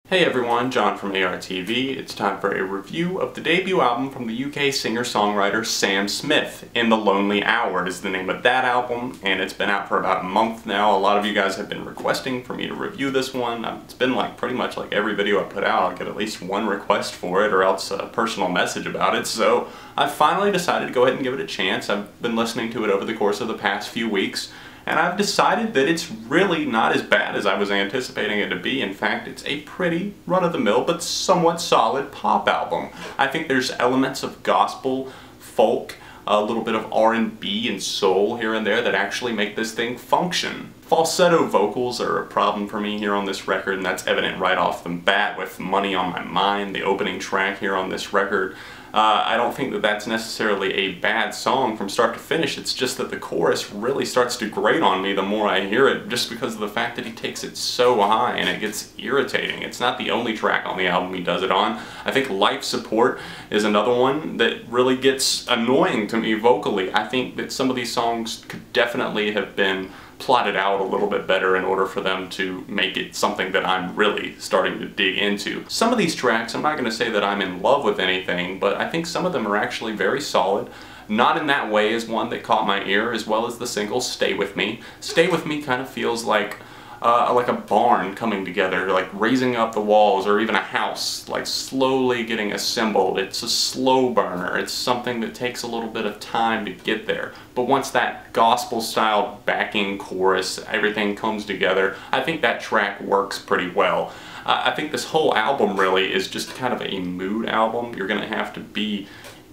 Hey everyone, John from ARTV. It's time for a review of the debut album from the UK singer-songwriter Sam Smith. In the Lonely Hour is the name of that album, and it's been out for about a month now. A lot of you guys have been requesting for me to review this one. It's been pretty much like every video I put out, I'll get at least one request for it or else a personal message about it. So I finally decided to go ahead and give it a chance. I've been listening to it over the course of the past few weeks, and I've decided that it's really not as bad as I was anticipating it to be. In fact, it's a pretty run-of-the-mill but somewhat solid pop album. I think there's elements of gospel, folk, a little bit of R&B and soul here and there that actually make this thing function. Falsetto vocals are a problem for me here on this record, and that's evident right off the bat with Money on My Mind, the opening track here on this record. I don't think that that's necessarily a bad song from start to finish. It's just that the chorus really starts to grate on me the more I hear it, just because of the fact that he takes it so high and it gets irritating. It's not the only track on the album he does it on. I think Life Support is another one that really gets annoying to me vocally. I think that some of these songs could definitely have been plotted out a little bit better in order for them to make it something that I'm really starting to dig into. Some of these tracks, I'm not going to say that I'm in love with anything, but I think some of them are actually very solid. Not in That Way is one that caught my ear, as well as the single Stay With Me. Stay With Me kind of feels like a barn coming together, like raising up the walls, or even a house, like slowly getting assembled. It's a slow burner. It's something that takes a little bit of time to get there. But once that gospel-style backing chorus, everything comes together, I think that track works pretty well. I think this whole album really is just kind of a mood album. You're going to have to be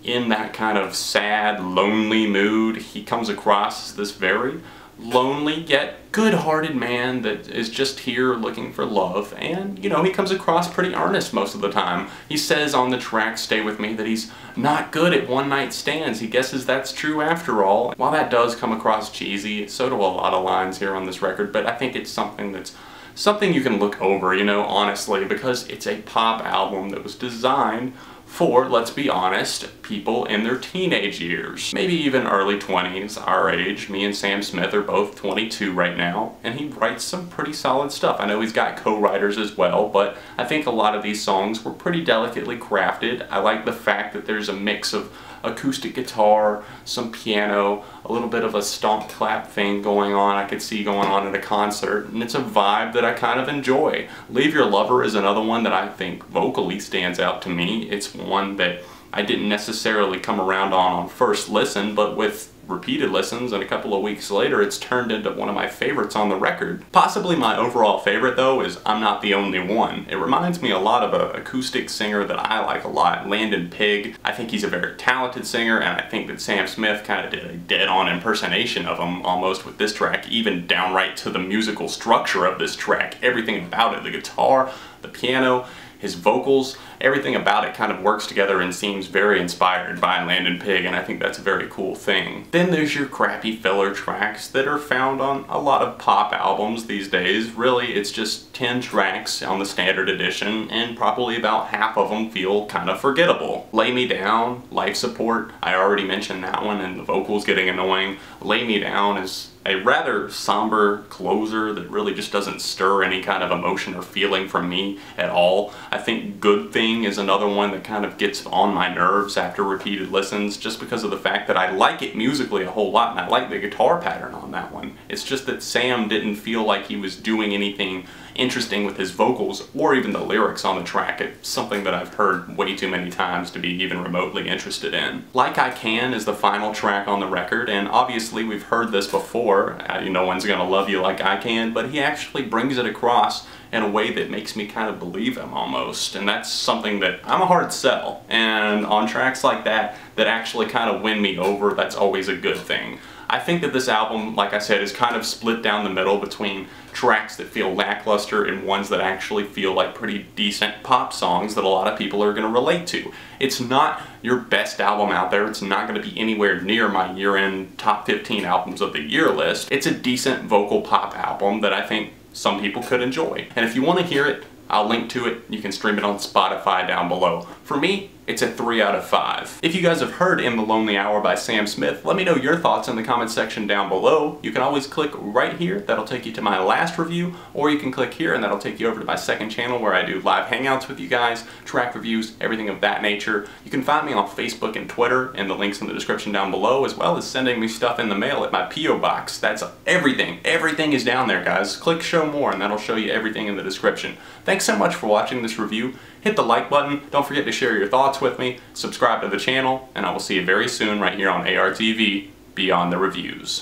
in that kind of sad, lonely mood. He comes across as this very lonely yet good-hearted man that is just here looking for love, and you know, he comes across pretty earnest most of the time. He says on the track Stay With Me that he's not good at one-night stands. He guesses that's true after all. While that does come across cheesy, so do a lot of lines here on this record, but I think it's something you can look over, you know, honestly, because it's a pop album that was designed for, let's be honest, people in their teenage years. Maybe even early 20s, our age. Me and Sam Smith are both 22 right now, and he writes some pretty solid stuff. I know he's got co-writers as well, but I think a lot of these songs were pretty delicately crafted. I like the fact that there's a mix of acoustic guitar, some piano, a little bit of a stomp clap thing going on I could see going on at a concert, and it's a vibe that I kind of enjoy. Leave Your Lover is another one that I think vocally stands out to me. It's one that I didn't necessarily come around on first listen, but with repeated listens and a couple of weeks later it's turned into one of my favorites on the record. Possibly my overall favorite though is I'm Not the Only One. It reminds me a lot of an acoustic singer that I like a lot, Landon Pig. I think he's a very talented singer, and I think that Sam Smith kind of did a dead-on impersonation of him almost with this track, even downright to the musical structure of this track. Everything about it, the guitar, the piano, his vocals, everything about it kind of works together and seems very inspired by Landon Pig, and I think that's a very cool thing. Then there's your crappy filler tracks that are found on a lot of pop albums these days. Really, it's just 10 tracks on the standard edition, and probably about half of them feel kind of forgettable. Lay Me Down, Life Support, I already mentioned that one, and the vocals getting annoying. Lay Me Down is a rather somber closer that really just doesn't stir any kind of emotion or feeling from me at all. I think Good Thing is another one that kind of gets on my nerves after repeated listens, just because of the fact that I like it musically a whole lot, and I like the guitar pattern on that one. It's just that Sam didn't feel like he was doing anything interesting with his vocals or even the lyrics on the track. It's something that I've heard way too many times to be even remotely interested in. Like I Can is the final track on the record, and obviously we've heard this before. No one's gonna love you like I can, but he actually brings it across in a way that makes me kind of believe him almost, and that's something that I'm a hard sell, and on tracks like that actually kind of win me over, that's always a good thing. I think that this album, like I said, is kind of split down the middle between tracks that feel lackluster and ones that actually feel like pretty decent pop songs that a lot of people are going to relate to. It's not your best album out there. It's not going to be anywhere near my year-end top 15 albums of the year list. It's a decent vocal pop album that I think some people could enjoy. And if you want to hear it, I'll link to it. You can stream it on Spotify down below. For me, it's a 3 out of 5. If you guys have heard In the Lonely Hour by Sam Smith, let me know your thoughts in the comments section down below. You can always click right here, that'll take you to my last review, or you can click here and that'll take you over to my second channel where I do live hangouts with you guys, track reviews, everything of that nature. You can find me on Facebook and Twitter, and the links in the description down below, as well as sending me stuff in the mail at my P.O. Box. That's everything. Everything is down there, guys. Click show more and that'll show you everything in the description. Thanks so much for watching this review. Hit the like button, don't forget to share your thoughts with me, subscribe to the channel, and I will see you very soon right here on ARTV Beyond the Reviews.